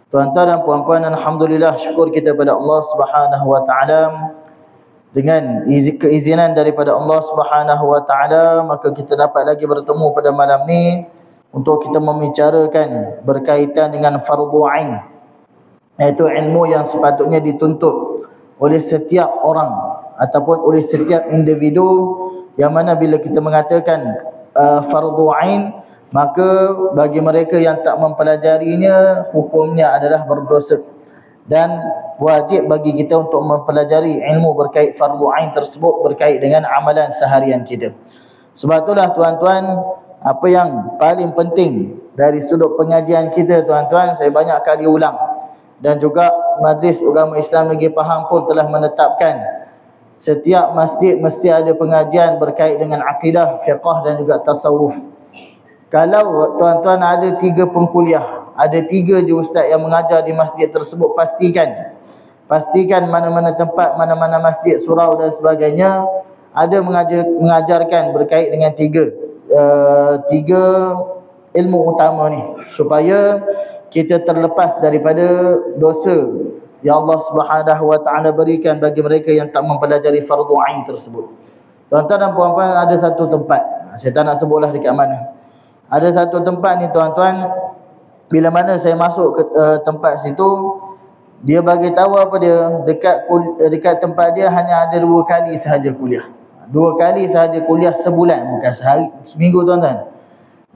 Tuan-tuan dan puan-puan, alhamdulillah, syukur kita pada Allah Subhanahu wa taala. Dengan keizinan daripada Allah Subhanahu wa taala, maka kita dapat lagi bertemu pada malam ni untuk kita membicarakan berkaitan dengan fardu ain, iaitu ilmu yang sepatutnya dituntut oleh setiap orang ataupun oleh setiap individu, yang mana bila kita mengatakan fardu ain, maka bagi mereka yang tak mempelajarinya, hukumnya adalah berdosa. Dan wajib bagi kita untuk mempelajari ilmu berkait fardu ain tersebut berkait dengan amalan seharian kita. Sebab itulah tuan-tuan, apa yang paling penting dari sudut pengajian kita tuan-tuan, saya banyak kali ulang, dan juga Majlis Agama Islam Negeri Pahang pun telah menetapkan setiap masjid mesti ada pengajian berkait dengan akidah, fiqh dan juga tasawuf. Kalau tuan-tuan ada 3 pengkuliah, ada 3 je ustaz yang mengajar di masjid tersebut, pastikan mana-mana tempat, mana-mana masjid, surau dan sebagainya ada mengajarkan berkait dengan 3 ilmu utama ni, supaya kita terlepas daripada dosa yang Allah Subhanahu wa taala berikan bagi mereka yang tak mempelajari fardu ain tersebut. Tuan-tuan dan puan-puan, ada satu tempat, saya tak nak sebutlah dekat mana. Ada satu tempat ni tuan-tuan, bila mana saya masuk ke tempat situ, dia bagi tahu apa dia, dekat tempat dia hanya ada 2 kali sahaja kuliah. 2 kali sahaja kuliah sebulan, bukan sehari, seminggu tuan-tuan.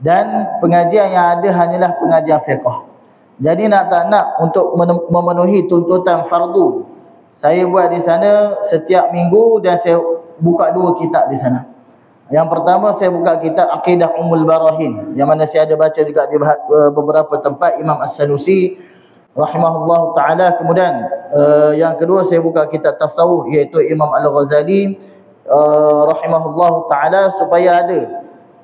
Dan pengajian yang ada hanyalah pengajian fiqh. Jadi nak tak nak, untuk memenuhi tuntutan fardu, saya buat di sana setiap minggu, dan saya buka 2 kitab di sana. Yang pertama, saya buka kitab Aqidah Ummul Barahin, yang mana saya ada baca juga di beberapa tempat, Imam As-Sanusi rahimahullah ta'ala. Kemudian yang kedua, saya buka kitab Tasawuf, iaitu Imam Al-Ghazali rahimahullah ta'ala, supaya ada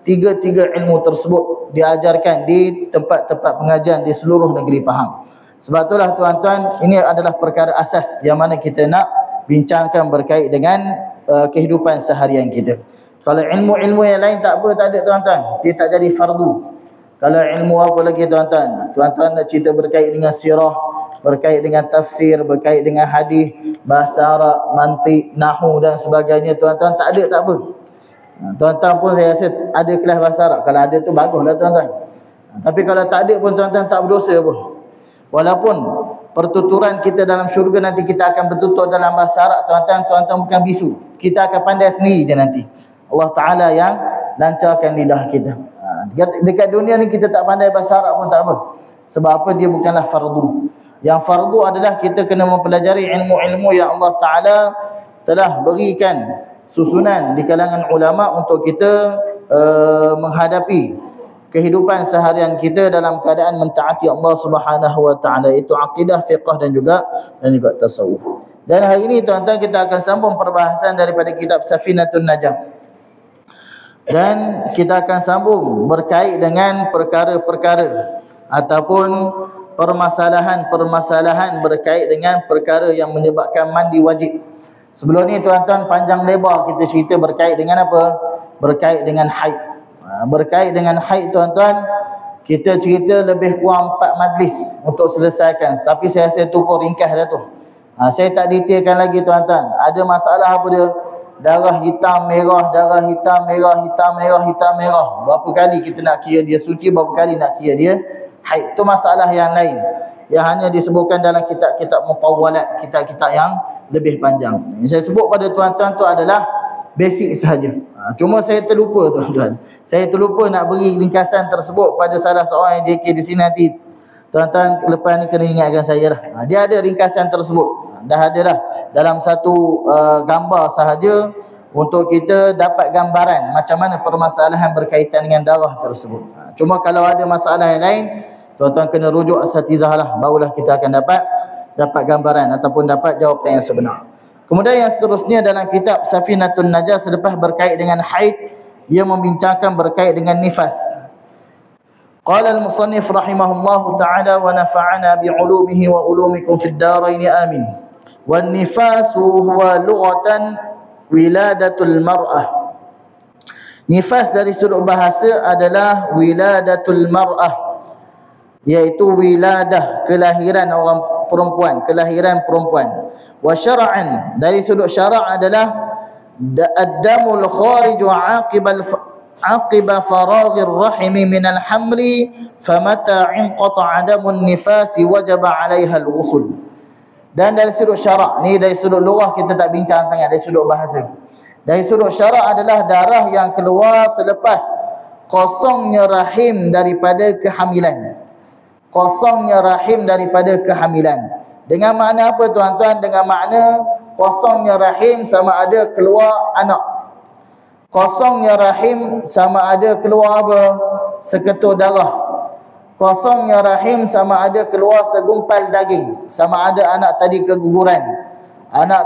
tiga ilmu tersebut diajarkan di tempat-tempat pengajian di seluruh negeri Pahang. Sebab itulah tuan-tuan, ini adalah perkara asas yang mana kita nak bincangkan berkait dengan kehidupan seharian kita. Kalau ilmu-ilmu yang lain tak ada tuan-tuan, dia tak jadi fardu. Kalau ilmu apa lagi tuan-tuan? Tuan-tuan nak cerita berkait dengan sirah, berkait dengan tafsir, berkait dengan hadis, bahasa Arab, mantik, nahwu dan sebagainya, tuan-tuan tak ada, tak apa. Tuan-tuan pun saya rasa ada kelas bahasa Arab, kalau ada tu baguslah tuan-tuan. Tapi kalau tak ada pun tuan-tuan tak berdosa pun. Walaupun pertuturan kita dalam syurga nanti kita akan bertutur dalam bahasa Arab tuan-tuan bukan bisu. Kita akan pandai sendiri je nanti. Allah Ta'ala yang lancarkan lidah kita. Dekat dunia ni kita tak pandai bahasa Arab pun tak apa. Sebab apa? Dia bukanlah fardu. Yang fardu adalah kita kena mempelajari ilmu-ilmu yang Allah Ta'ala telah berikan susunan di kalangan ulama untuk kita menghadapi kehidupan seharian kita dalam keadaan mentaati Allah Subhanahu wa taala, itu akidah, fiqh dan juga tasawuf. Dan hari ini tuan-tuan kita akan sambung perbahasan daripada kitab Safinatun Najah. Dan kita akan sambung berkait dengan perkara-perkara ataupun permasalahan-permasalahan berkait dengan perkara yang menyebabkan mandi wajib. Sebelum ni tuan-tuan panjang lebar kita cerita berkait dengan apa? Berkait dengan haid. Berkait dengan haid tuan-tuan, kita cerita lebih kurang 4 majlis untuk selesaikan. Tapi saya rasa tu pun ringkas dah tu. Saya tak detailkan lagi tuan-tuan. Ada masalah apa dia? Darah hitam merah, darah hitam merah, hitam merah, hitam merah. Berapa kali kita nak kira dia suci, berapa kali nak kira dia haid. Itu masalah yang lain, yang hanya disebutkan dalam kitab-kitab mutawwalat, kitab-kitab yang lebih panjang. Yang saya sebut pada tuan-tuan tu adalah basic sahaja. Cuma saya terlupa tuan-tuan. Saya terlupa nak beri ringkasan tersebut pada salah seorang yang JK di sini nanti. Tuan-tuan lepas ni kena ingatkan saya lah. Dia ada ringkasan tersebut. Dah ada dah dalam satu gambar sahaja untuk kita dapat gambaran macam mana permasalahan berkaitan dengan darah tersebut. Cuma kalau ada masalah yang lain, tuan-tuan kena rujuk asatizah lah, barulah kita akan dapat gambaran ataupun dapat jawapan yang sebenar. Kemudian yang seterusnya dalam kitab Safinatun Najah, selepas berkait dengan haid, ia membincangkan berkait dengan nifas. Qala al-musannif rahimahullahu ta'ala wa nafa'ana bi'ulumihi wa ulumikum fid darain amin. Wan nifasu huwa lughatan wiladatul mar'ah. Nifas dari sudut bahasa adalah wiladatul mar'ah, iaitu wiladah, kelahiran orang perempuan, kelahiran perempuan. Wa syar'an, dari sudut syarak adalah ad-damul kharij aqiba faraghir rahimi minal hamli famata inqata adamun nifasi wajaba 'alaiha al-ghusl. Dan dari sudut syarak ni, dari sudut lughah kita tak bincang sangat, dari sudut bahasa. Dari sudut syarak adalah darah yang keluar selepas kosongnya rahim daripada kehamilan. Kosongnya rahim daripada kehamilan. Dengan makna apa tuan-tuan? Dengan makna kosongnya rahim sama ada keluar anak. Kosongnya rahim sama ada keluar apa? Seketul darah. Kosongnya rahim sama ada keluar segumpal daging. Sama ada anak tadi keguguran. Anak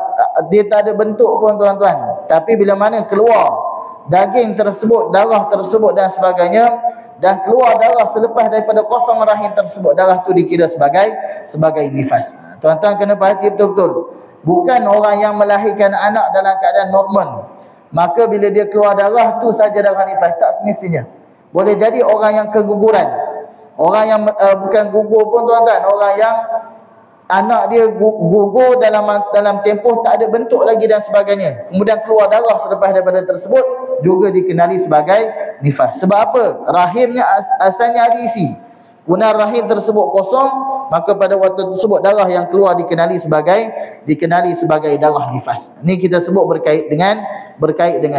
dia tak ada bentuk pun tuan-tuan. Tapi bila mana keluar daging tersebut, darah tersebut dan sebagainya, dan keluar darah selepas daripada kosong rahim tersebut, darah tu dikira sebagai nifas. Tuan-tuan kena perhati betul-betul. Bukan orang yang melahirkan anak dalam keadaan normal, maka bila dia keluar darah tu saja darah nifas. Tak semestinya. Boleh jadi orang yang keguguran, orang yang bukan gugur pun tuan-tuan, orang yang anak dia gugur dalam tempoh tak ada bentuk lagi dan sebagainya, kemudian keluar darah selepas daripada tersebut, juga dikenali sebagai nifas. Sebab apa? Rahimnya asalnya ada isi. Kemudian rahim tersebut kosong, maka pada waktu tersebut darah yang keluar dikenali sebagai darah nifas. Ini kita sebut berkait dengan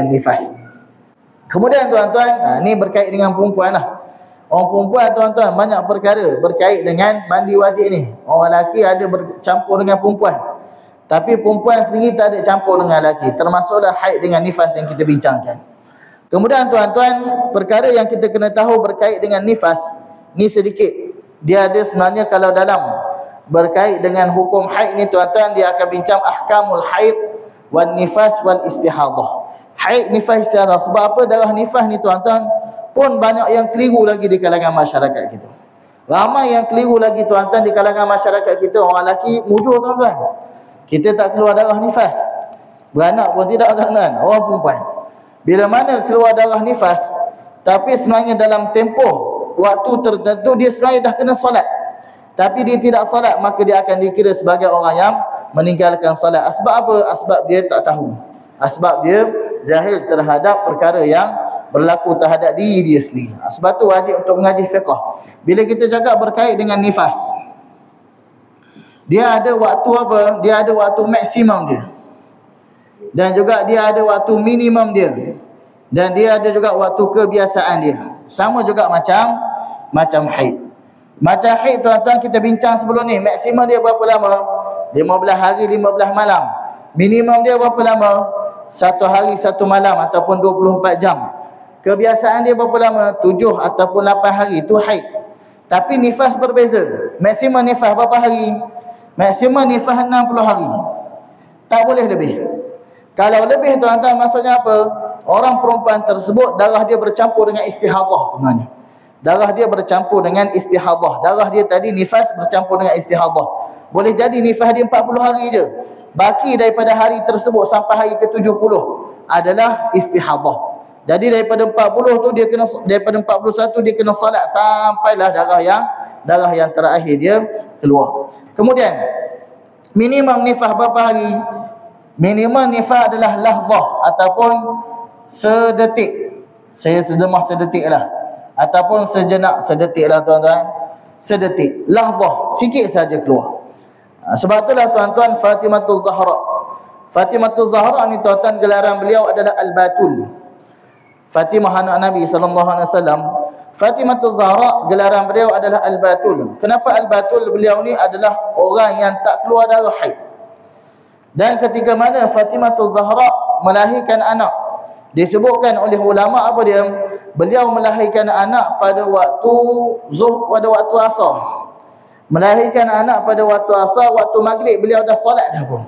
nifas. Kemudian tuan-tuan, ni berkait dengan perempuan lah. Orang perempuan tuan-tuan banyak perkara berkait dengan mandi wajib ni. Orang lelaki ada bercampur dengan perempuan, tapi perempuan sendiri tak ada campur dengan lelaki. Termasuklah haid dengan nifas yang kita bincangkan. Kemudian tuan-tuan, perkara yang kita kena tahu berkait dengan nifas ni sedikit. Dia ada sebenarnya, kalau dalam berkait dengan hukum haid ni tuan-tuan, dia akan bincang ahkamul haid wan nifas wal istihadah. Haid, nifas, istihadah. Sebab apa? Darah nifas ni tuan-tuan pun banyak yang keliru lagi di kalangan masyarakat kita. Ramai yang keliru lagi tuan-tuan di kalangan masyarakat kita. Orang lelaki mujur tuan-tuan, kita tak keluar darah nifas, beranak pun tidak tuan-tuan. Orang perempuan bila mana keluar darah nifas, tapi sebenarnya dalam tempoh waktu tertentu dia sebenarnya dah kena solat, tapi dia tidak solat, maka dia akan dikira sebagai orang yang meninggalkan solat. Sebab apa? Sebab dia tak tahu, sebab dia jahil terhadap perkara yang berlaku terhadap diri dia sendiri. Sebab tu wajib untuk mengaji fiqh. Bila kita cakap berkait dengan nifas, dia ada waktu apa? Dia ada waktu maksimum dia, dan juga dia ada waktu minimum dia, dan dia ada juga waktu kebiasaan dia. Sama juga macam haid. Macam haid tuan-tuan kita bincang sebelum ni, maksimum dia berapa lama? 15 hari 15 malam. Minimum dia berapa lama? 1 hari 1 malam ataupun 24 jam. Kebiasaan dia berapa lama? 7 ataupun 8 hari. Itu haid. Tapi nifas berbeza. Maksimum nifas berapa hari? Maksimum nifas 60 hari. Tak boleh lebih. Kalau lebih tuan-tuan, maksudnya apa? Orang perempuan tersebut darah dia bercampur dengan istihadah sebenarnya. Darah dia bercampur dengan istihadah. Darah dia tadi nifas bercampur dengan istihadah. Boleh jadi nifas dia 40 hari je. Baki daripada hari tersebut sampai hari ke-70 adalah istihadah. Jadi daripada 40 tu dia kena, daripada 41 dia kena salat sampailah darah yang terakhir dia keluar. Kemudian minimum nifas berapa hari? Minimum nifas adalah lahzah ataupun sedetik. Saya sedemah sedetik lah, ataupun sejenak sedetik lah tuan-tuan. Sedetik, lahzah, sikit saja keluar. Sebab itulah tuan-tuan, Fatimatul Zahra. Fatimatul Zahra ni tuan-tuan, gelaran beliau adalah Al-Batul. Fatimah anak Nabi SAW. Fatimatul Zahra, gelaran beliau adalah Al-Batul. Kenapa Al-Batul? Beliau ni adalah orang yang tak keluar darah haid. Dan ketika mana Fatimatul Zahra melahirkan anak, disebutkan oleh ulama apa dia? Beliau melahirkan anak pada waktu pada waktu asar. Melahirkan anak pada waktu asar, waktu maghrib beliau dah solat dah pun.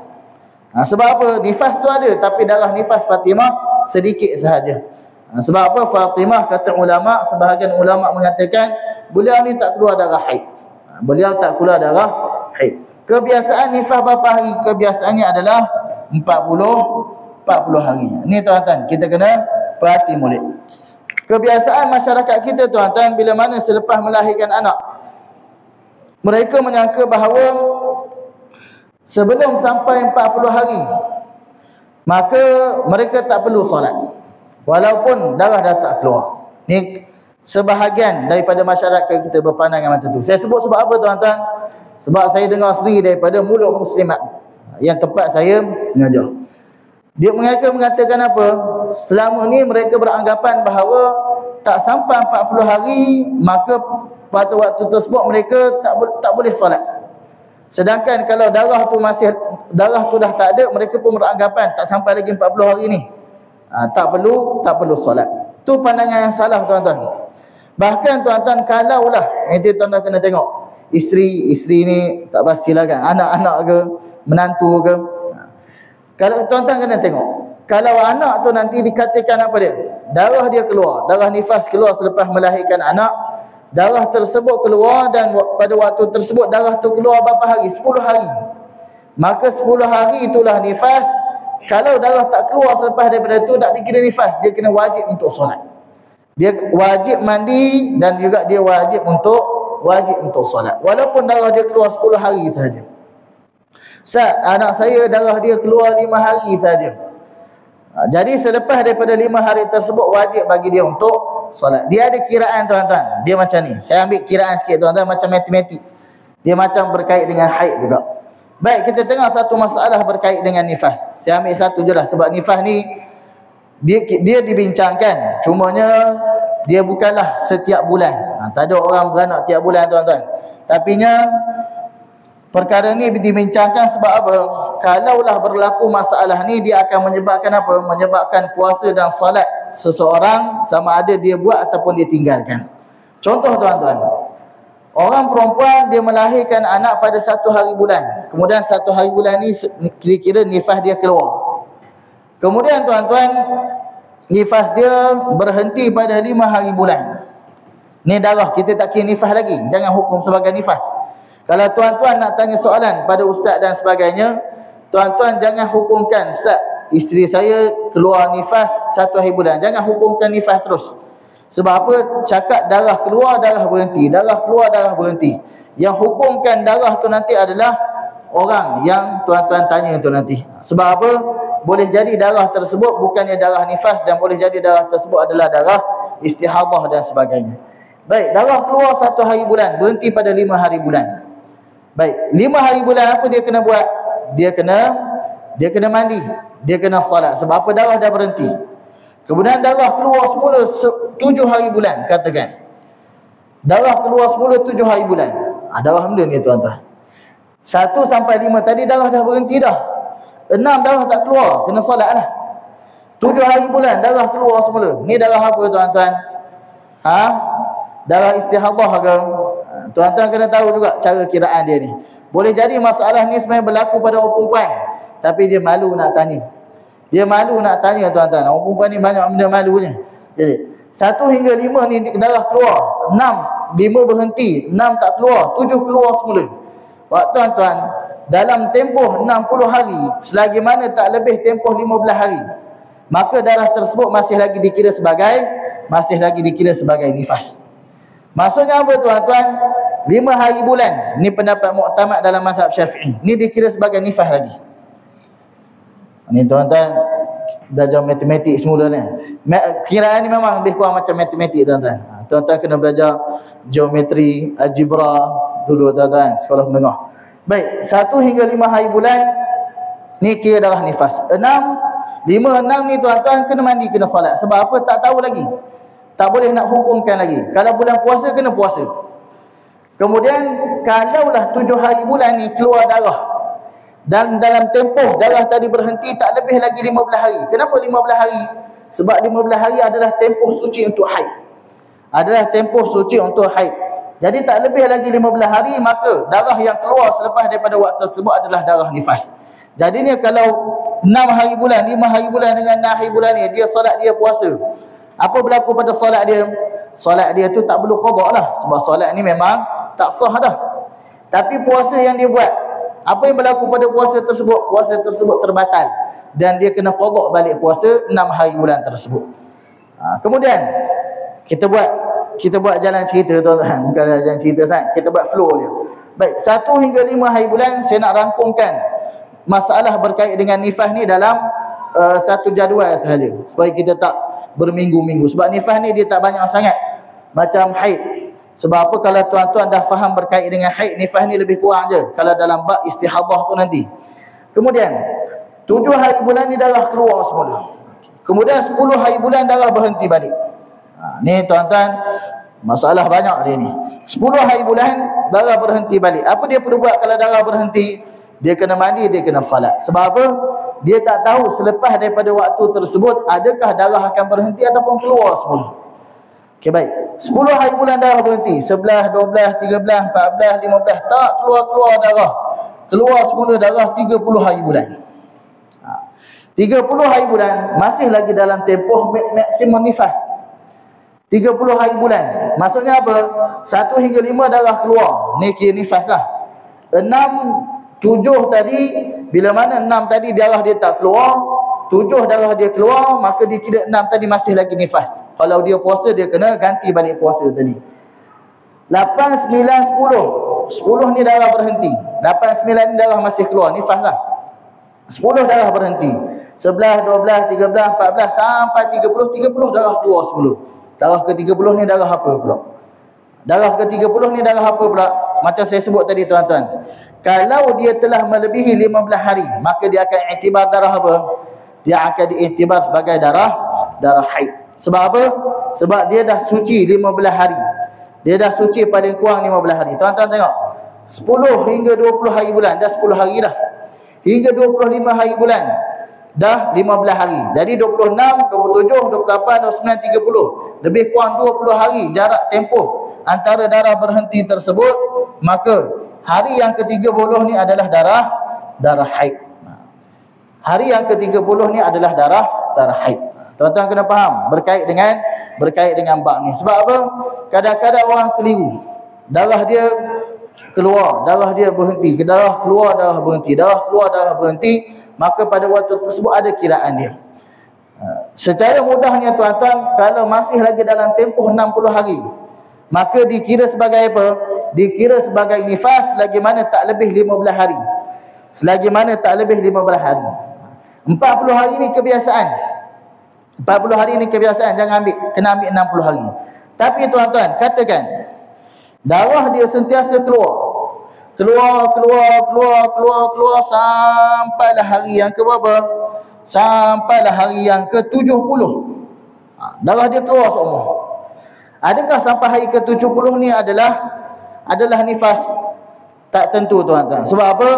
Sebab apa? Nifas tu ada, tapi darah nifas Fatimah sedikit sahaja. Sebab apa? Fatimah, kata ulama, sebahagian ulama mengatakan beliau ni tak keluar darah haid. Beliau tak keluar darah haid. Kebiasaan nifas berapa hari? Kebiasaannya adalah 40 hari. Ni tuan-tuan, kita kena perhati molek. Kebiasaan masyarakat kita tuan-tuan, bila mana selepas melahirkan anak, Mereka menyangka bahawa sebelum sampai 40 hari maka mereka tak perlu solat walaupun darah dah tak keluar. Ni sebahagian daripada masyarakat kita berpandangan macam tu. Saya sebut sebab apa tuan-tuan? Sebab saya dengar sendiri daripada mulut muslimat yang tempat saya mengajar. Dia mengatakan apa? Selama ni mereka beranggapan bahawa tak sampai 40 hari maka pada waktu tersebut mereka tak boleh solat. Sedangkan kalau darah tu dah tak ada, mereka pun beranggapan tak sampai lagi 40 hari ni, tak perlu solat. Tu pandangan yang salah tuan-tuan. Bahkan tuan-tuan, kalaulah nanti tuan-tuan kena tengok isteri ni tak pastilah kan, anak-anak ke menantu ke. Kalau tuan-tuan kena tengok, kalau anak tu nanti dikatakan apa dia, darah dia keluar, darah nifas keluar selepas melahirkan anak, darah tersebut keluar dan pada waktu tersebut darah tu keluar berapa hari? 10 hari. Maka 10 hari itulah nifas. Kalau darah tak keluar selepas daripada tu, tak dikira nifas, dia kena wajib untuk solat. Dia wajib mandi dan juga dia wajib untuk solat walaupun darah dia keluar 10 hari sahaja. Ustaz, anak saya darah dia keluar 5 hari saja. Jadi selepas daripada 5 hari tersebut wajib bagi dia untuk solat. Dia ada kiraan tuan-tuan. Dia macam ni. Saya ambil kiraan sikit tuan-tuan, macam matematik. Dia macam berkait dengan haid juga. Baik, kita tengok satu masalah berkait dengan nifas. Saya ambil satu je lah, sebab nifas ni dia dibincangkan. Cumanya dia bukanlah setiap bulan. Tak ada orang beranak tiap bulan tuan-tuan. Tapinya perkara ni dibincangkan sebab apa? Kalaulah berlaku masalah ni, dia akan menyebabkan apa? Menyebabkan puasa dan salat seseorang sama ada dia buat ataupun dia tinggalkan. Contoh tuan-tuan, orang perempuan dia melahirkan anak pada 1 hari bulan. Kemudian 1 hari bulan ni kira-kira nifas dia keluar. Kemudian tuan-tuan, nifas dia berhenti pada 5 hari bulan. Ni darah, kita tak kira nifas lagi. Jangan hukum sebagai nifas. Kalau tuan-tuan nak tanya soalan pada ustaz dan sebagainya, tuan-tuan jangan hukumkan, ustaz, isteri saya keluar nifas 1 hari bulan. Jangan hukumkan nifas terus. Sebab apa? Cakap darah keluar, darah berhenti. Darah keluar, darah berhenti. Yang hukumkan darah tu nanti adalah orang yang tuan-tuan tanya tu nanti. Sebab apa? Boleh jadi darah tersebut bukannya darah nifas, dan boleh jadi darah tersebut adalah darah istihadah dan sebagainya. Baik, darah keluar 1 hari bulan, berhenti pada 5 hari bulan. Baik, 5 hari bulan apa dia kena buat? Dia kena mandi, dia kena salat. Sebab apa? Darah dah berhenti. Kemudian darah keluar semula 7 hari bulan, katakan. Darah keluar semula 7 hari bulan. Darah benda ni tuan-tuan. 1 sampai 5 tadi darah dah berhenti dah. 6 darah tak keluar, kena salat lah. 7 hari bulan darah keluar semula. Ni darah apa tuan-tuan? Darah istihadah ke? Tuan-tuan kena tahu juga cara kiraan dia ni. Boleh jadi masalah ni sebenarnya berlaku pada orang perempuan, tapi dia malu nak tanya. Dia malu nak tanya tuan-tuan. Orang perempuan ni banyak benda malunya. Jadi 1 hingga 5 ni darah keluar. 6, 5 berhenti, 6 tak keluar, 7 keluar semula. Tuan-tuan, dalam tempoh 60 hari, selagi mana tak lebih tempoh 15 hari, maka darah tersebut masih lagi dikira sebagai nifas. Maksudnya apa tuan-tuan? 5 hari bulan, ni pendapat muktamad dalam mazhab Syafi'i, ni dikira sebagai nifas lagi. Ni tuan-tuan belajar matematik semula ni. Kiraan ni memang lebih kurang macam matematik tuan-tuan. Tuan-tuan kena belajar geometri, algebra dulu tuan-tuan, sekolah menengah. Baik, 1 hingga 5 hari bulan ni kira darah nifas. 6 ni tuan-tuan kena mandi, kena salat. Sebab apa? Tak tahu lagi. Tak boleh nak hukumkan lagi. Kalau bulan puasa, kena puasa. Kemudian kalaulah 7 hari bulan ni keluar darah, dan dalam tempoh darah tadi berhenti tak lebih lagi 15 hari. Kenapa 15 hari? Sebab 15 hari adalah tempoh suci untuk haid. Jadi tak lebih lagi 15 hari, maka darah yang keluar selepas daripada waktu tersebut adalah darah nifas. Jadi ni kalau 6 hari bulan, 5 hari bulan dengan 6 hari bulan ni, dia solat, dia puasa. Apa berlaku pada solat dia? Solat dia tu tak perlu qada lah, sebab solat ni memang tak sah dah. Tapi puasa yang dia buat, apa yang berlaku pada puasa tersebut? Puasa tersebut terbatal, dan dia kena qada balik puasa 6 hari bulan tersebut. Kemudian kita buat jalan cerita tuan-tuan. Bukan jalan cerita sangat, kita buat flow dia. Baik, 1 hingga 5 hari bulan saya nak rangkumkan masalah berkait dengan nifas ni dalam satu jadual sahaja supaya kita tak berminggu-minggu. Sebab nifas ni dia tak banyak sangat macam haid. Sebab apa? Kalau tuan-tuan dah faham berkait dengan haid, nifas ni lebih kurang je kalau dalam bab istihadah tu nanti. Kemudian 7 hari bulan ni darah keluar semula. Kemudian 10 hari bulan darah berhenti balik. Ni tuan-tuan, masalah banyak dia ni. 10 hari bulan darah berhenti balik. Apa dia perlu buat kalau darah berhenti? Dia kena mandi, dia kena salat. Sebab apa? Dia tak tahu selepas daripada waktu tersebut adakah darah akan berhenti ataupun keluar semula. Okey, baik. 10 hari bulan darah berhenti. 11, 12, 13, 14, 15 tak keluar darah. Keluar semula darah 30 hari bulan. 30 hari bulan masih lagi dalam tempoh maksimum nifas. 30 hari bulan. Maksudnya apa? 1 hingga 5 darah keluar. Ni kira nifas lah. 6, 7 tadi, bila mana 6 tadi darah dia tak keluar, 7 darah dia keluar, maka dikira 6 tadi masih lagi nifas. Kalau dia puasa, dia kena ganti balik puasa tadi. 8, 9, 10. 10 ni darah berhenti. 8, 9 ni darah masih keluar, nifas lah. 10 darah berhenti. 11, 12, 13, 14 sampai 30 darah keluar semula. Darah ke-30 ni darah apa pula? Darah ke-30 ni darah apa pula? Macam saya sebut tadi tuan-tuan. Kalau dia telah melebihi 15 hari, maka dia akan iktibar darah apa? Dia akan diiktibar sebagai darah haid. Sebab apa? Sebab dia dah suci 15 hari. Dia dah suci paling kurang 15 hari. Tuan-tuan tengok. 10 hingga 20 hari bulan, dah 10 hari dah. Hingga 25 hari bulan, dah 15 hari. Jadi 26, 27, 28, 29, 30. Lebih kurang 20 hari jarak tempoh antara darah berhenti tersebut. Maka hari yang ke-30 ni adalah darah haid. Hari yang ke-30 ni adalah darah haid. Tuan-tuan kena faham berkait dengan bab ni. Sebab apa? Kadang-kadang orang keliru. Darah dia keluar, darah dia berhenti, darah keluar, darah berhenti, darah keluar, darah berhenti, maka pada waktu tersebut ada kiraan dia. Secara mudahnya tuan-tuan, kalau masih lagi dalam tempoh 60 hari, maka dikira sebagai apa? Dikira sebagai nifas selagi mana tak lebih 15 hari. Selagi mana tak lebih 15 hari. 40 hari ni kebiasaan. 40 hari ni kebiasaan, jangan kena ambil 60 hari. Tapi tuan-tuan, katakan darah dia sentiasa keluar sampailah hari yang ke-berapa? Sampailah hari yang ke-70. Darah dia keluar semua. Adakah sampai hari ke-70 ni adalah nifas? Tak tentu tuan-tuan. Sebab apa?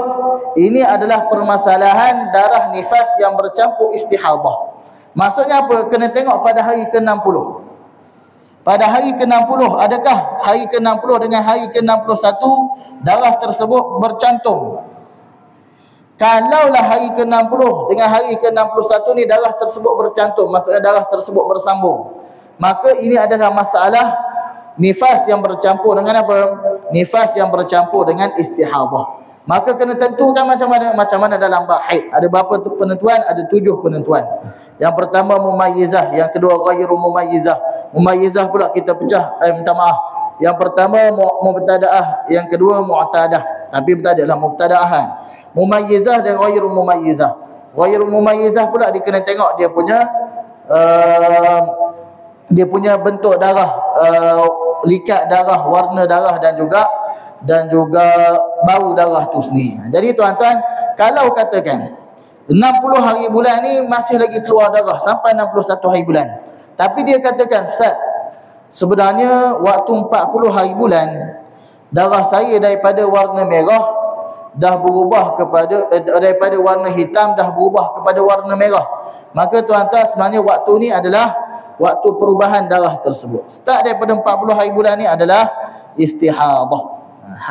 Ini adalah permasalahan darah nifas yang bercampur istihadah. Maksudnya apa? Kena tengok pada hari ke-60. Pada hari ke-60, adakah hari ke-60 dengan hari ke-61 darah tersebut bercantum? Kalaulah hari ke-60 dengan hari ke-61 ni darah tersebut bercantum, maksudnya darah tersebut bersambung, maka ini adalah masalah nifas yang bercampur dengan apa? Nifas yang bercampur dengan istihadah. Maka kena tentukan macam mana dalam bab haid. Ada berapa penentuan? Ada 7 penentuan. Yang pertama mumayyizah, yang kedua ghairu mumayyizah. Mumayyizah pula kita pecah, minta maaf. Yang pertama mubtadaah, yang kedua mu'tadah. Tapi adalah mubtadaahan. Mumayyizah dan ghairu mumayyizah. Ghairu mumayyizah pula dia kena tengok dia punya bentuk darah, likat darah, warna darah dan juga bau darah tu sendiri. Jadi tuan-tuan, kalau katakan 60 hari bulan ni masih lagi keluar darah sampai 61 hari bulan, tapi dia katakan, Ustaz, sebenarnya waktu 40 hari bulan darah saya daripada warna merah dah berubah kepada daripada warna hitam dah berubah kepada warna merah. Maka tuan-tuan, sebenarnya waktu ni adalah waktu perubahan darah tersebut. Start daripada 40 hari bulan ni adalah istihadah.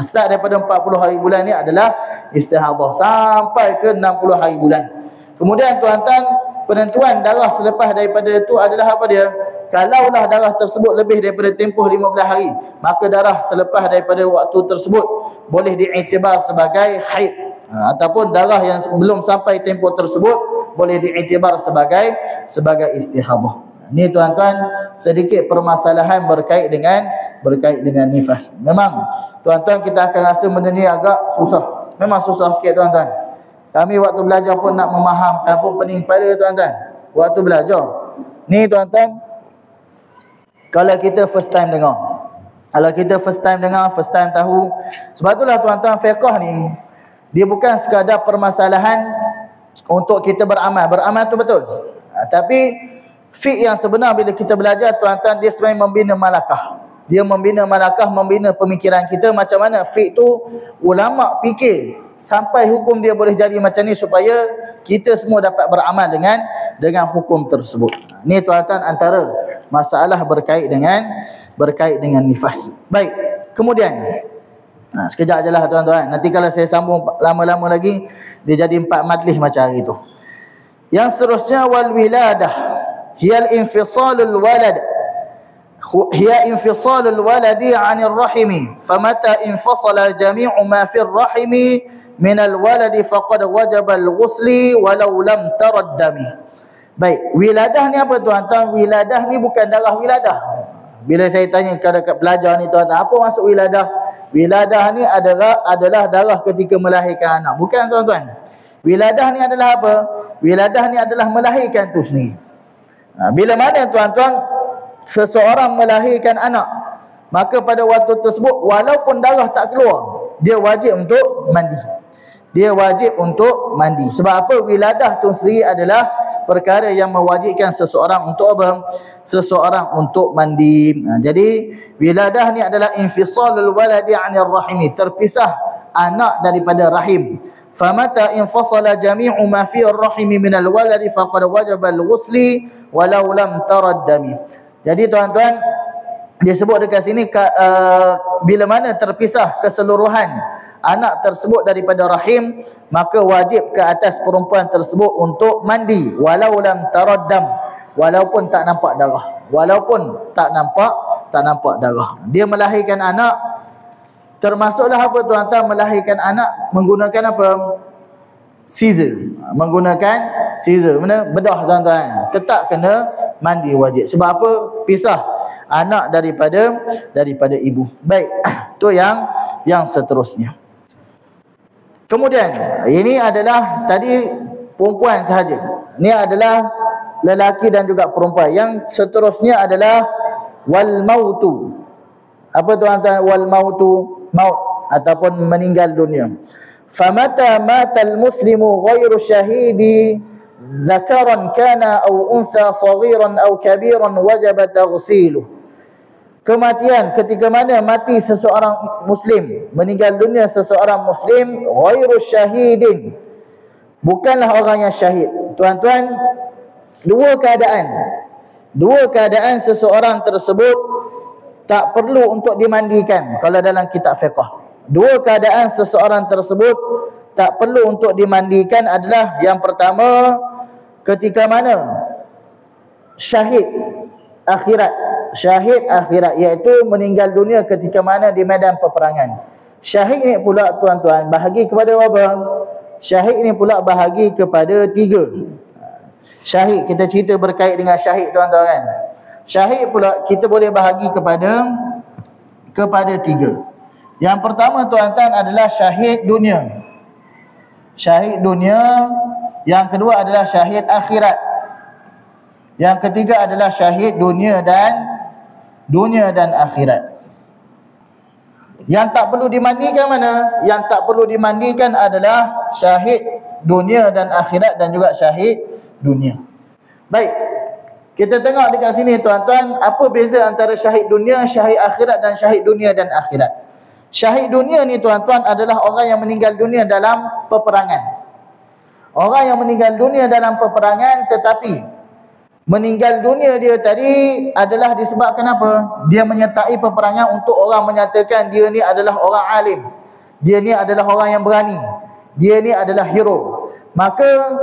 Start daripada 40 hari bulan ni adalah istihadah sampai ke 60 hari bulan. Kemudian tuan-tuan, penentuan darah selepas daripada itu adalah apa dia? Kalaulah darah tersebut lebih daripada tempoh 15 hari, maka darah selepas daripada waktu tersebut boleh diiktibar sebagai haid. Ataupun darah yang belum sampai tempoh tersebut boleh diiktibar sebagai istihadah. Ini tuan-tuan sedikit permasalahan berkait dengan nifas. Memang tuan-tuan kita akan rasa benda ni agak susah. Memang susah sikit tuan-tuan. Kami waktu belajar pun nak memahamkan pun pening kepala tuan-tuan. Waktu belajar. Ni tuan-tuan, kalau kita first time dengar. Kalau kita first time dengar, first time tahu. Sebab itulah tuan-tuan, fiqh ni dia bukan sekadar permasalahan untuk kita beramal. Beramal tu betul. Tapi fiqh yang sebenar bila kita belajar tuan-tuan, dia sebenarnya membina malakah. Dia membina malakah, membina pemikiran kita. Macam mana fiqh tu ulama fikir sampai hukum dia boleh jadi macam ni supaya kita semua dapat beramal dengan hukum tersebut. Ni tuan-tuan antara masalah berkait dengan nifas. Baik, kemudian sekejap je lah tuan-tuan. Nanti kalau saya sambung lama-lama lagi, dia jadi 4 majlis macam hari tu. Yang seterusnya, wal wiladah hiya infisalul walad, hiya infisalul waladi 'anil rahimi, famata infasala jami'u ma fir rahimi min al waladi faqad wajaba al ghusli walau lam taraddami. Baik, wiladah ni apa tuan-tuan? Wiladah ni bukan darah wiladah. Bila saya tanya dekat pelajar ni tuan-tuan, apa maksud wiladah? Wiladah ni adalah darah ketika melahirkan anak. Bukan tuan-tuan. Wiladah ni adalah apa? Wiladah ni adalah melahirkan tu sendiri. Bila mana tuan-tuan seseorang melahirkan anak, maka pada waktu tersebut walaupun darah tak keluar, dia wajib untuk mandi. Dia wajib untuk mandi. Sebab apa? Wiladah tu sendiri adalah perkara yang mewajibkan seseorang untuk apa? Seseorang untuk mandi. Jadi wiladah ni adalah infisalul waladi 'anil rahimi, terpisah anak daripada rahim. Famata infasala jami'u ma fi ar-rahimi min al-waladi faqad wajaba al-ghusli walau lam taraddami. Jadi tuan-tuan, dia sebut dekat sini bila mana terpisah keseluruhan anak tersebut daripada rahim, maka wajib ke atas perempuan tersebut untuk mandi walau lam taraddam, walaupun tak nampak darah. Walaupun tak nampak darah. Dia melahirkan anak, termasuklah apa tuan-tuan, melahirkan anak menggunakan apa? Scissor. Menggunakan scissor. Mana? Bedah tuan-tuan. Tetap kena mandi wajib. Sebab apa? Pisah anak daripada ibu. Baik. Tu yang seterusnya. Kemudian, ini adalah tadi perempuan sahaja. Ini adalah lelaki dan juga perempuan. Yang seterusnya adalah wal mautu. Apa tuan-tuan wal mautu? Maut ataupun meninggal dunia. Famata matal muslimu ghairu syahidi zakaran kana aw unsa saghiran aw kabiran wajaba taghsiluh. Kematian, ketika mana mati seseorang muslim, meninggal dunia seseorang muslim ghairu syahidin, bukanlah orang yang syahid. Tuan-tuan, dua keadaan seseorang tersebut tak perlu untuk dimandikan kalau dalam kitab fiqh. Dua keadaan seseorang tersebut tak perlu untuk dimandikan adalah yang pertama, ketika mana syahid akhirat, iaitu meninggal dunia ketika mana di medan peperangan. Syahid ni pula tuan-tuan bahagi kepada apa? Syahid ni pula bahagi kepada 3. Syahid, kita cerita berkait dengan syahid tuan-tuan kan. Syahid pula kita boleh bahagi kepada 3. Yang pertama tuan-tuan adalah syahid dunia. Syahid dunia. Yang kedua adalah syahid akhirat. Yang ketiga adalah syahid dunia dan akhirat. Yang tak perlu dimandikan mana? Yang tak perlu dimandikan adalah syahid dunia dan akhirat dan juga syahid dunia. Baik. Kita tengok dekat sini tuan-tuan, apa beza antara syahid dunia, syahid akhirat dan syahid dunia dan akhirat. Syahid dunia ni tuan-tuan adalah orang yang meninggal dunia dalam peperangan. Orang yang meninggal dunia dalam peperangan, tetapi meninggal dunia dia tadi adalah disebabkan apa? Dia menyertai peperangan untuk orang menyatakan dia ni adalah orang alim. Dia ni adalah orang yang berani. Dia ni adalah hero. Maka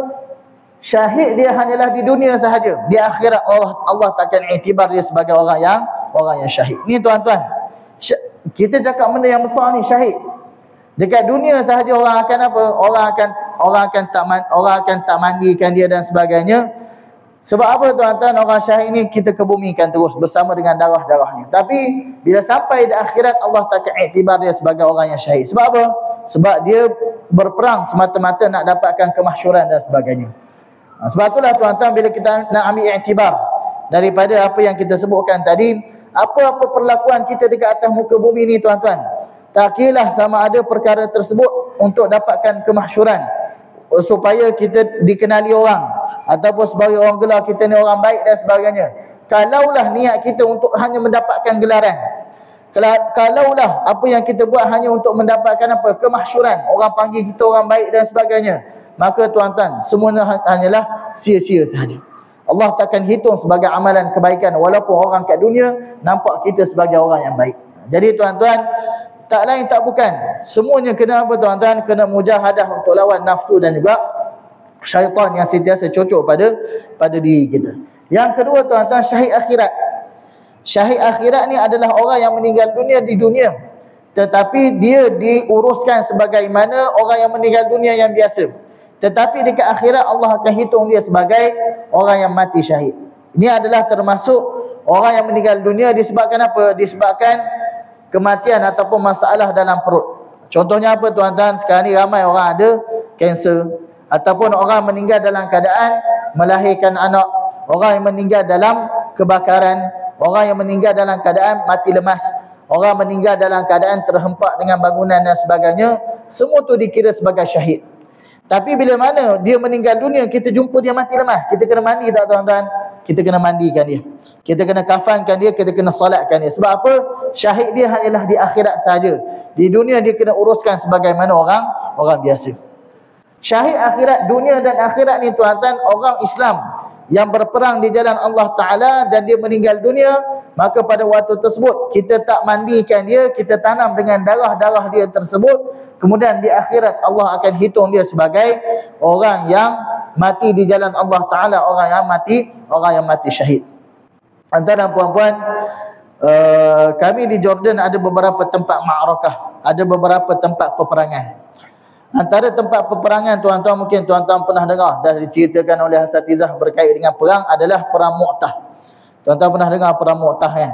syahid dia hanyalah di dunia sahaja. Di akhirat Allah takkan iktibar dia sebagai orang yang syahid. Ni tuan-tuan, kita cakap benda yang besar ni, syahid. Dekat dunia sahaja orang akan apa? Orang akan tak mandikan dia dan sebagainya. Sebab apa tuan-tuan, orang syahid ni kita kebumikan terus bersama dengan darah-darahnya. Tapi bila sampai di akhirat, Allah takkan iktibar dia sebagai orang yang syahid. Sebab apa? Sebab dia berperang semata-mata nak dapatkan kemahsyuran dan sebagainya. Sebab itulah tuan-tuan, bila kita nak ambil iktibar daripada apa yang kita sebutkan tadi, apa-apa perlakuan kita dekat atas muka bumi ni tuan-tuan, tak kira sama ada perkara tersebut untuk dapatkan kemahsyuran, supaya kita dikenali orang, ataupun sebagai orang gelar kita ni orang baik dan sebagainya. Kalaulah niat kita untuk hanya mendapatkan gelaran, kalaulah apa yang kita buat hanya untuk mendapatkan apa? Kemahsyuran, orang panggil kita orang baik dan sebagainya, maka tuan-tuan, semuanya hanyalah sia-sia sahaja. Allah takkan hitung sebagai amalan kebaikan walaupun orang kat dunia nampak kita sebagai orang yang baik. Jadi tuan-tuan, tak lain tak bukan, semuanya kena apa tuan-tuan? Kena mujahadah untuk lawan nafsu dan juga syaitan yang sentiasa cocok pada diri kita. Yang kedua tuan-tuan, syahid akhirat. Syahid akhirat ni adalah orang yang meninggal dunia di dunia, tetapi dia diuruskan sebagaimana orang yang meninggal dunia yang biasa. Tetapi dekat akhirat Allah akan hitung dia sebagai orang yang mati syahid. Ini adalah termasuk orang yang meninggal dunia disebabkan apa? Disebabkan kematian ataupun masalah dalam perut. Contohnya apa tuan-tuan? Sekarang ni ramai orang ada kanser, ataupun orang meninggal dalam keadaan melahirkan anak, orang yang meninggal dalam kebakaran, orang yang meninggal dalam keadaan mati lemas, orang meninggal dalam keadaan terhempak dengan bangunan dan sebagainya. Semua tu dikira sebagai syahid. Tapi bila mana dia meninggal dunia, kita jumpa dia mati lemah, kita kena mandi tak tuan-tuan? Kita kena mandikan dia, kita kena kafankan dia, kita kena solatkan dia. Sebab apa? Syahid dia hanyalah di akhirat saja. Di dunia dia kena uruskan sebagaimana orang biasa. Syahid akhirat, dunia dan akhirat ni tuan-tuan, orang Islam yang berperang di jalan Allah Ta'ala dan dia meninggal dunia, maka pada waktu tersebut kita tak mandikan dia, kita tanam dengan darah-darah dia tersebut, kemudian di akhirat Allah akan hitung dia sebagai orang yang mati di jalan Allah Ta'ala, orang yang mati syahid. Tuan-tuan dan puan-puan, kami di Jordan ada beberapa tempat ma'rakah, ada beberapa tempat peperangan. Antara tempat peperangan tuan-tuan, mungkin tuan-tuan pernah dengar, dah diceritakan oleh asatizah berkait dengan perang, adalah perang Mu'tah. Tuan-tuan pernah dengar perang Mu'tah kan?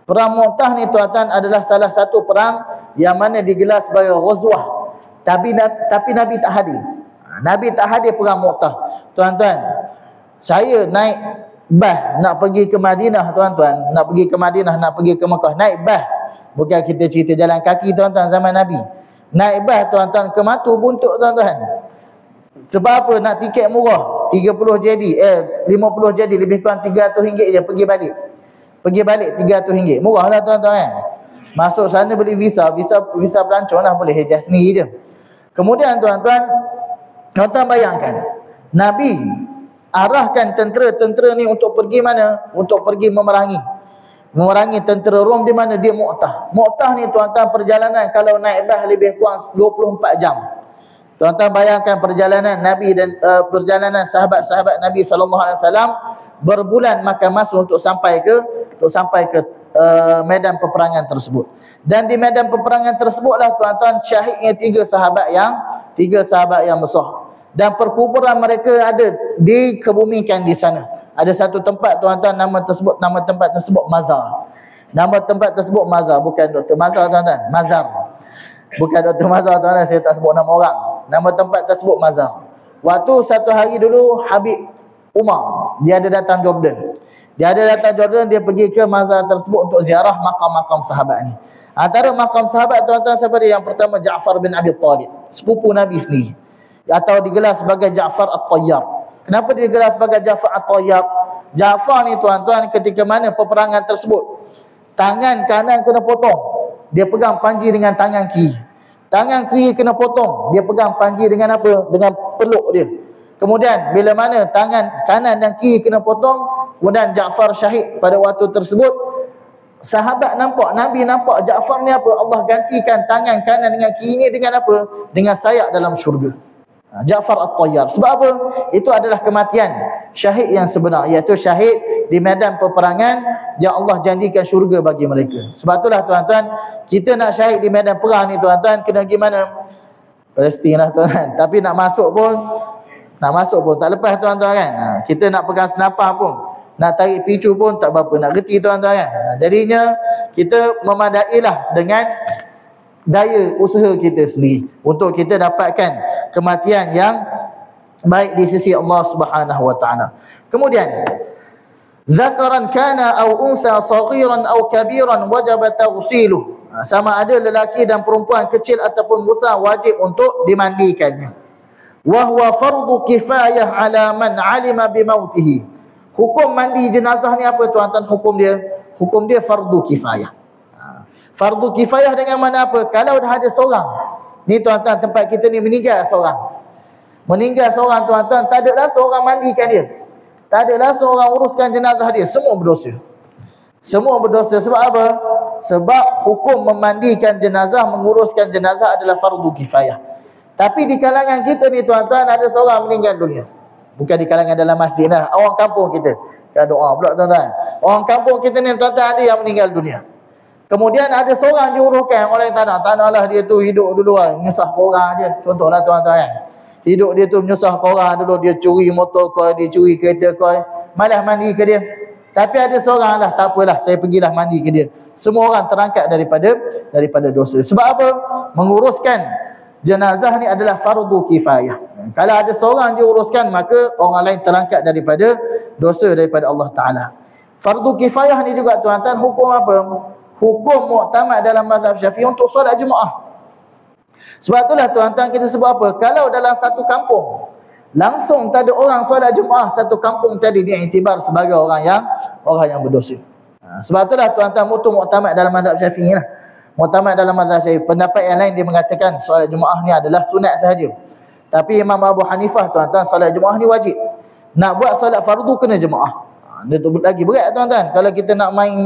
Perang Mu'tah ni tuan-tuan adalah salah satu perang yang mana digelar sebagai ghazwah. Tapi Nabi tak hadir. Nabi tak hadir perang Mu'tah. Tuan-tuan, saya naik bas nak pergi ke Madinah tuan-tuan, nak pergi ke Madinah, nak pergi ke Mekah, naik bas. Bukan kita cerita jalan kaki tuan-tuan zaman Nabi. Naik bas tuan-tuan ke Matu Buntut tuan-tuan. Sebab apa? Nak tiket murah, 30 jadi 50 jadi, lebih kurang RM300 je pergi balik. Pergi balik RM300. Murah lah tuan-tuan kan. Masuk sana beli visa pelancong lah, boleh hejaz sendiri je. Kemudian tuan-tuan bayangkan, Nabi arahkan tentera-tentera ni untuk pergi mana? Untuk pergi memerangi tentera Rom di mana? Dia Mu'tah. Mu'tah ni tuan-tuan perjalanan kalau naik bas lebih kurang 24 jam. Tuan-tuan bayangkan perjalanan Nabi dan perjalanan sahabat-sahabat Nabi SAW berbulan makan masa untuk sampai ke medan peperangan tersebut. Dan di medan peperangan tersebutlah tuan-tuan syahidnya tiga sahabat yang besar. Dan perkuburan mereka ada dikebumikan di sana. Ada satu tempat tuan-tuan, nama tempat tersebut Mazar. Nama tempat tersebut Mazar, bukan Dr. Mazar tuan-tuan, Mazar. Bukan Dr. Mazar tuan-tuan, saya tak sebut nama orang. Nama tempat tersebut Mazar. Waktu satu hari dulu Habib Umar, dia ada datang Jordan. Dia pergi ke Mazar tersebut untuk ziarah makam-makam sahabat ni. Antara makam sahabat tuan-tuan siapa dia? Yang pertama Ja'far bin Abi Talib, sepupu Nabi sendiri, atau digelar sebagai Ja'far At-Tayyar. Kenapa dia digelar sebagai Ja'far At-Tayyar? Ja'far ni tuan-tuan ketika mana peperangan tersebut, tangan kanan kena potong, dia pegang panji dengan tangan kiri. Tangan kiri kena potong, dia pegang panji dengan apa? Dengan peluk dia. Kemudian bila mana tangan kanan dan kiri kena potong, kemudian Ja'far syahid pada waktu tersebut. Sahabat nampak, Nabi nampak Ja'far ni apa? Allah gantikan tangan kanan dengan kiri ni dengan apa? Dengan sayap dalam syurga. Ja'far At-Tayyar. Sebab apa? Itu adalah kematian syahid yang sebenar, iaitu syahid di medan peperangan yang Allah janjikan syurga bagi mereka. Sebab itulah tuan-tuan, kita nak syahid di medan perang ni tuan-tuan, kena pergi mana? Palestin lah tuan-tuan. Tapi nak masuk pun Nak masuk pun tak lepas tuan-tuan kan. Kita nak pegang senapah pun, nak tarik picu pun tak berapa nak reti tuan-tuan kan. Jadinya kita memadailah dengan daya usaha kita sendiri untuk kita dapatkan kematian yang baik di sisi Allah Subhanahu wa taala. Kemudian zakaran kana aw untha saghiran aw kabiran wajib taghsiluh. Sama ada lelaki dan perempuan, kecil ataupun besar, wajib untuk dimandikannya. Wa huwa fardu kifayah ala man alima bi mautihi. Hukum mandi jenazah ni apa tuan-tuan hukum dia? Hukum dia fardu kifayah. Fardu kifayah dengan mana apa? Kalau dah ada seorang, ni tuan-tuan tempat kita ni meninggal seorang. Meninggal seorang tuan-tuan, tak adalah seorang mandikan dia. Tak adalah seorang uruskan jenazah dia, semua berdosa. Semua berdosa. Sebab apa? Sebab hukum memandikan jenazah, menguruskan jenazah adalah fardu kifayah. Tapi di kalangan kita ni tuan-tuan, ada seorang meninggal dunia. Bukan di kalangan dalam masjid lah, orang kampung kita. Kan doa pula tuan-tuan. Orang kampung kita ni tuan-tuan ada yang meninggal dunia. Kemudian ada seorang diuruskan, orang yang tak nak lah dia tu hidup dulu lah, menyusah korang je. Contohlah tuan-tuan kan. Hidup dia tu menyusah korang dulu, dia curi motor kau, dia curi kereta kau, malas mandi ke dia. Tapi ada seorang lah, tak apalah, saya pergilah mandi ke dia. Semua orang terangkat daripada dosa. Sebab apa? Menguruskan jenazah ni adalah fardu kifayah. Kalau ada seorang je uruskan, maka orang lain terangkat daripada dosa daripada Allah Ta'ala. Fardu kifayah ni juga tuan-tuan, hukum apa? Hukum muktamad dalam mazhab Syafi'i untuk solat jemaah. Sebab itulah tuan-tuan kita sebut apa? Kalau dalam satu kampung langsung tak ada orang solat jemaah, satu kampung tadi dia iktibar sebagai orang yang berdosa. Sebab itulah tuan-tuan muktamad dalam mazhab Syafi'i lah. Muktamad dalam mazhab Syafi'i. Pendapat yang lain dia mengatakan solat jemaah ni adalah sunat sahaja. Tapi Imam Abu Hanifah tuan-tuan, solat jemaah ni wajib. Nak buat solat fardu kena jemaah. Dia tu lagi berat tuan-tuan kalau kita nak main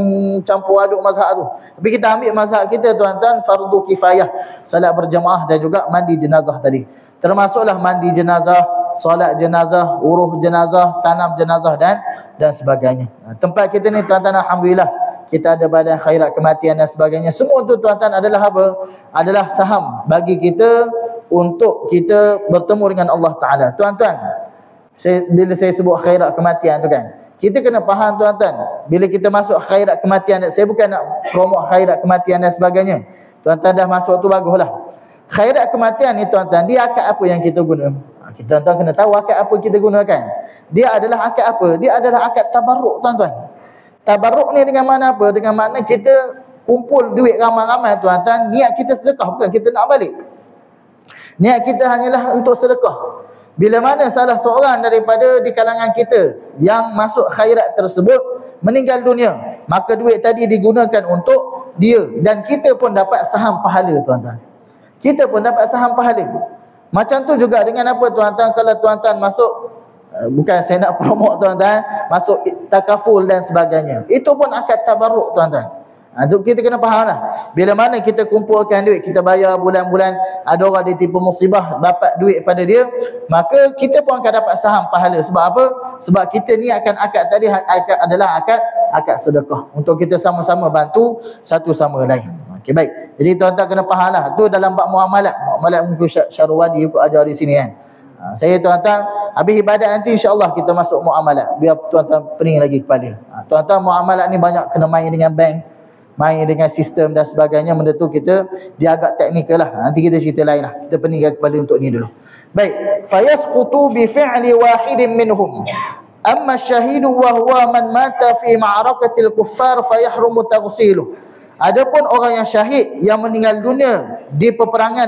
campur aduk mazhab tu. Tapi kita ambil mazhab kita tuan-tuan, fardu kifayah, salat berjemaah dan juga mandi jenazah tadi. Termasuklah mandi jenazah, solat jenazah, uruh jenazah, tanam jenazah dan sebagainya. Tempat kita ni tuan-tuan alhamdulillah kita ada badan khairat kematian dan sebagainya. Semua tu tuan-tuan adalah apa? Adalah saham bagi kita untuk kita bertemu dengan Allah Ta'ala. Tuan-tuan, bila saya sebut khairat kematian tu kan, kita kena faham tuan-tuan, bila kita masuk khairat kematian, saya bukan nak promote khairat kematian dan sebagainya. Tuan-tuan dah masuk tu baguslah. Khairat kematian ni tuan-tuan, dia akad apa yang kita guna? Kita tuan-tuan kena tahu akad apa kita gunakan. Dia adalah akad apa? Dia adalah akad tabarruk tuan-tuan. Tabarruk ni dengan mana apa? Dengan makna kita kumpul duit ramai-ramai tuan-tuan, niat kita sedekah, bukan kita nak balik. Niat kita hanyalah untuk sedekah. Bila mana salah seorang daripada di kalangan kita yang masuk khairat tersebut meninggal dunia, maka duit tadi digunakan untuk dia dan kita pun dapat saham pahala tuan-tuan. Kita pun dapat saham pahala. Macam tu juga dengan apa tuan-tuan, kalau tuan-tuan masuk, bukan saya nak promote tuan-tuan, masuk takaful dan sebagainya, itu pun akad tabarruk tuan-tuan. Kita kena faham lah. Bila mana kita kumpulkan duit, kita bayar bulan-bulan, ada orang dia tipu musibah, dapat duit pada dia, maka kita pun akan dapat saham pahala. Sebab apa? Sebab kita niatkan akad tadi adalah akad sedekah, untuk kita sama-sama bantu satu sama lain. Okey, baik. Jadi tuan-tuan kena faham lah. Tu dalam bab muamalat. Muamalat mungkin Syarwadi ikut ajar di sini kan. Saya tuan-tuan, habis ibadat nanti insya-Allah kita masuk muamalat. Biar tuan-tuan pening lagi kepala. Tuan-tuan, muamalat ni banyak kena main dengan bank, main dengan sistem dan sebagainya. Benda tu dia agak teknikal lah. Nanti kita cerita lain lah. Kita peningkan kepala untuk ni dulu. Baik. Fayasqutu bi fi'li wahidin minhum. Amma syahidu wa huwa man mata fi ma'arakatil kuffar fayahrumu taghsiluh. Adapun orang yang syahid yang meninggal dunia di peperangan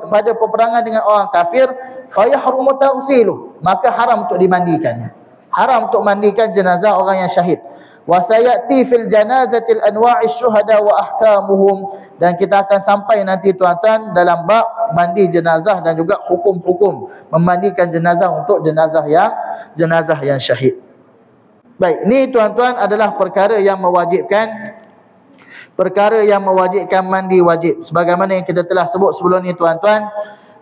pada peperangan dengan orang kafir, fayahrumu taghsiluh, maka haram untuk dimandikannya. Haram untuk mandikan jenazah orang yang syahid. Wa sayati fil janazatil anwa'i syuhada wa ahkamuhum, dan kita akan sampai nanti tuan-tuan dalam bab mandi jenazah dan juga hukum-hukum memandikan jenazah untuk jenazah yang syahid. Baik, ni tuan-tuan adalah perkara yang mewajibkan mandi wajib. Sebagaimana yang kita telah sebut sebelum ni tuan-tuan,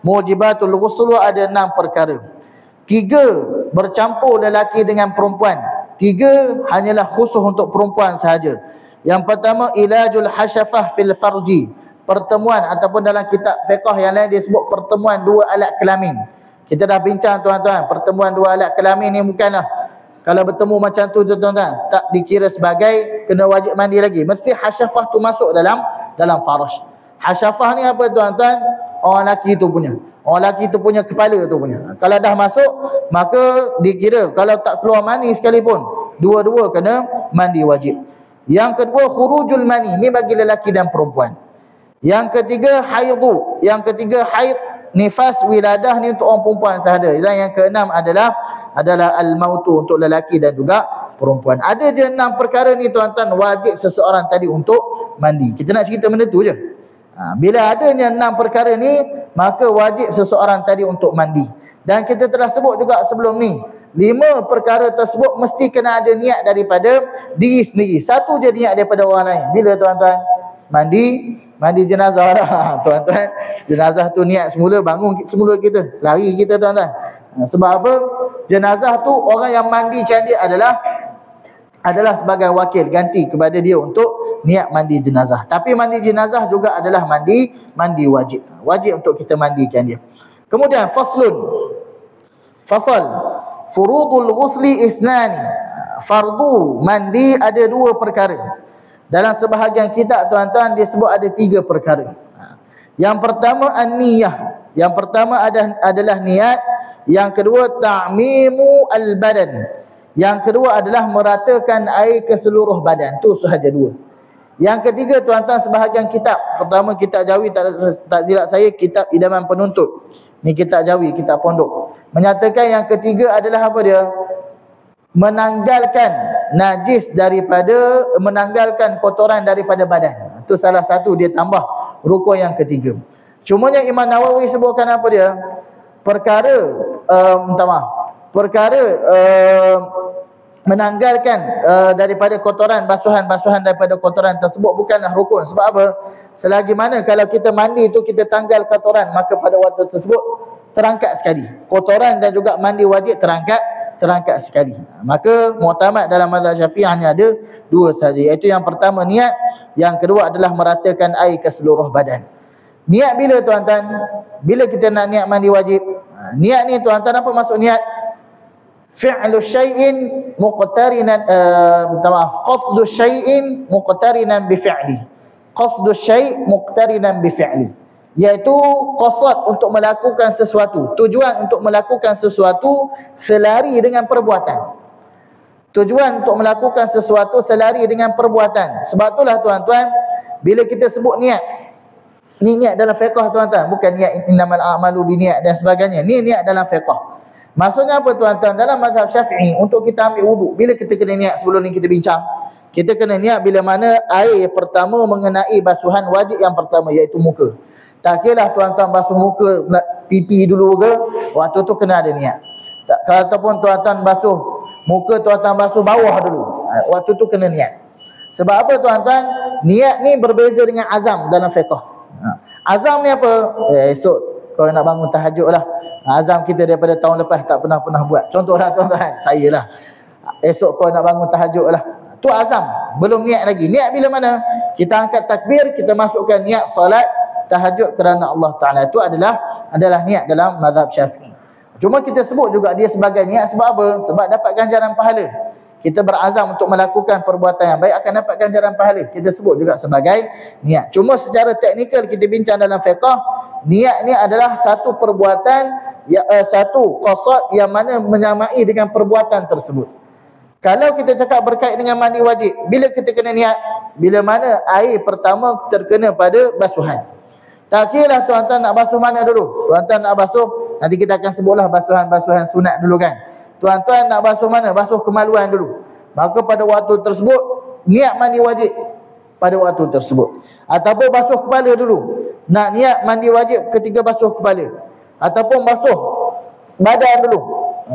mujibatul ghusl ada 6 perkara. 3 bercampur lelaki dengan perempuan. 3 hanyalah khusus untuk perempuan sahaja. Yang pertama, ilajul hasyafah fil farji, pertemuan ataupun dalam kitab fiqh yang lain disebut pertemuan 2 alat kelamin. Kita dah bincang tuan-tuan, pertemuan dua alat kelamin ni bukanlah kalau bertemu macam tu tuan-tuan tak dikira sebagai kena wajib mandi lagi. Mesti hasyafah tu masuk dalam farash. Hasyafah ni apa tuan-tuan? Orang lelaki tu punya. Orang lelaki tu punya kepala tu punya. Kalau dah masuk maka dikira. Kalau tak keluar mani sekalipun, dua-dua kena mandi wajib. Yang kedua khurujul mani, ni bagi lelaki dan perempuan. Yang ketiga haidu. Yang ketiga haid, nifas, wiladah ni untuk orang perempuan sahaja. Dan yang keenam adalah al-mautu untuk lelaki dan juga perempuan. Ada je 6 perkara ni tuan-tuan wajib seseorang tadi untuk mandi. Kita nak cerita benda tu je. Bila adanya 6 perkara ni, maka wajib seseorang tadi untuk mandi. Dan kita telah sebut juga sebelum ni, 5 perkara tersebut mesti kena ada niat daripada diri sendiri. Satu je niat daripada orang lain. Bila tuan-tuan? Mandi jenazah dah tuan-tuan. Jenazah tu niat semula, bangun semula kita, lari kita tuan-tuan. Sebab apa? Jenazah tu orang yang mandikan dia adalah sebagai wakil, ganti kepada dia untuk niat mandi jenazah. Tapi mandi jenazah juga adalah mandi wajib. Wajib untuk kita mandikan dia. Kemudian fasal furudul ghusli ithnani. Fardu mandi ada 2 perkara. Dalam sebahagian kitab tuan-tuan dia sebut ada 3 perkara. Yang pertama an-niyah. Yang pertama adalah niat. Yang kedua ta'mimu al-badan. Yang kedua adalah meratakan air ke seluruh badan. Tu sahaja 2. Yang ketiga tuan-tuan sebahagian kitab. Pertama kitab Jawi, tak silap saya kitab Idaman Penuntut. Ni kitab Jawi, kitab pondok. Menyatakan yang ketiga adalah apa dia? Menanggalkan najis daripada, menanggalkan kotoran daripada badan. Itu salah satu dia tambah rukun yang ketiga. Cumanya Imam Nawawi sebutkan apa dia? Menanggalkan daripada kotoran, basuhan daripada kotoran tersebut bukanlah rukun. Sebab apa? Selagi mana kalau kita mandi tu kita tanggal kotoran, maka pada waktu tersebut terangkat sekali. Kotoran dan juga mandi wajib terangkat sekali. Maka mu'tamad dalam mazhab Syafi'i hanya ada 2 sahaja, iaitu yang pertama niat, yang kedua adalah meratakan air ke seluruh badan. Niat bila tuan-tuan? Bila kita nak niat mandi wajib? Niat ni tuan-tuan apa maksud niat? Fi'lu syai'in muqtarinan qasdu syai'in muqtarinan bi fi'li. Qasdu syai' muqtarinan bi fi'li, iaitu qasad untuk melakukan sesuatu, tujuan untuk melakukan sesuatu selari dengan perbuatan. Tujuan untuk melakukan sesuatu selari dengan perbuatan. Sebab itulah tuan-tuan, bila kita sebut niat, ni niat dalam fiqh tuan-tuan, bukan niat innamal a'malu biniat dan sebagainya. Ni niat dalam fiqh. Maksudnya apa tuan-tuan? Dalam mazhab Syafi'i, untuk kita ambil wuduk, bila kita kena niat, sebelum ni kita bincang, kita kena niat bila mana air pertama mengenai basuhan wajib yang pertama, iaitu muka. Tak kira lah tuan-tuan basuh muka, pipi dulu ke, waktu tu kena ada niat. Ataupun tuan-tuan basuh muka, tuan-tuan basuh bawah dulu, waktu tu kena niat. Sebab apa tuan-tuan? Niat ni berbeza dengan azam dalam fiqh. Azam ni apa? Esok kalau nak bangun tahajud lah. Azam kita daripada tahun lepas tak pernah buat. Contohlah tuan-tuan, saya lah. Esok kau nak bangun tahajud lah. Tu azam, belum niat lagi. Niat bila mana? Kita angkat takbir, kita masukkan niat solat tahajud kerana Allah Ta'ala. Itu adalah niat dalam mazhab Syafi'i. Cuma kita sebut juga dia sebagai niat sebab apa? Sebab dapat ganjaran pahala. Kita berazam untuk melakukan perbuatan yang baik akan dapat ganjaran pahala. Kita sebut juga sebagai niat. Cuma secara teknikal kita bincang dalam fiqh, niat ni adalah satu perbuatan, satu qasad yang mana menyamai dengan perbuatan tersebut. Kalau kita cakap berkait dengan mandi wajib, bila kita kena niat? Bila mana air pertama terkena pada basuhan. Tak kira lah tuan-tuan nak basuh mana dulu. Tuan-tuan nak basuh, nanti kita akan sebutlah basuhan-basuhan sunat dulu kan. Tuan-tuan nak basuh mana? Basuh kemaluan dulu. Maka pada waktu tersebut niat mandi wajib pada waktu tersebut. Ataupun basuh kepala dulu. Nak niat mandi wajib ketika basuh kepala. Ataupun basuh badan dulu.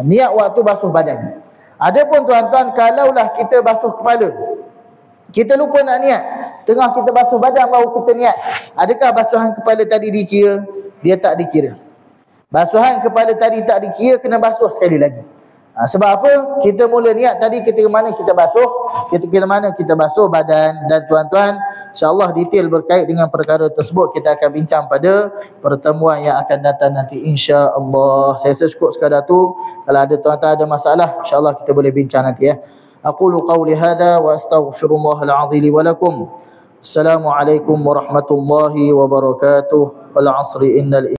Niat waktu basuh badan. Adapun tuan-tuan, kalaulah kita basuh kepala, kita lupa nak niat, tengah kita basuh badan baru kita niat, adakah basuhan kepala tadi dikira? Dia tak dikira. Basuhan kepala tadi tak dikira, kena basuh sekali lagi. Sebab apa? Kita mula niat tadi ketika mana kita basuh badan. Dan tuan-tuan, insya-Allah detail berkait dengan perkara tersebut kita akan bincang pada pertemuan yang akan datang nanti, insya-Allah. Saya rasa cukup sekadar tu. Kalau ada tuan-tuan ada masalah, insya-Allah kita boleh bincang nanti ya. Aqulu qawli hadza wa astaghfirullahal azim li wa lakum. Assalamualaikum warahmatullahi wabarakatuh. Wal 'asri innal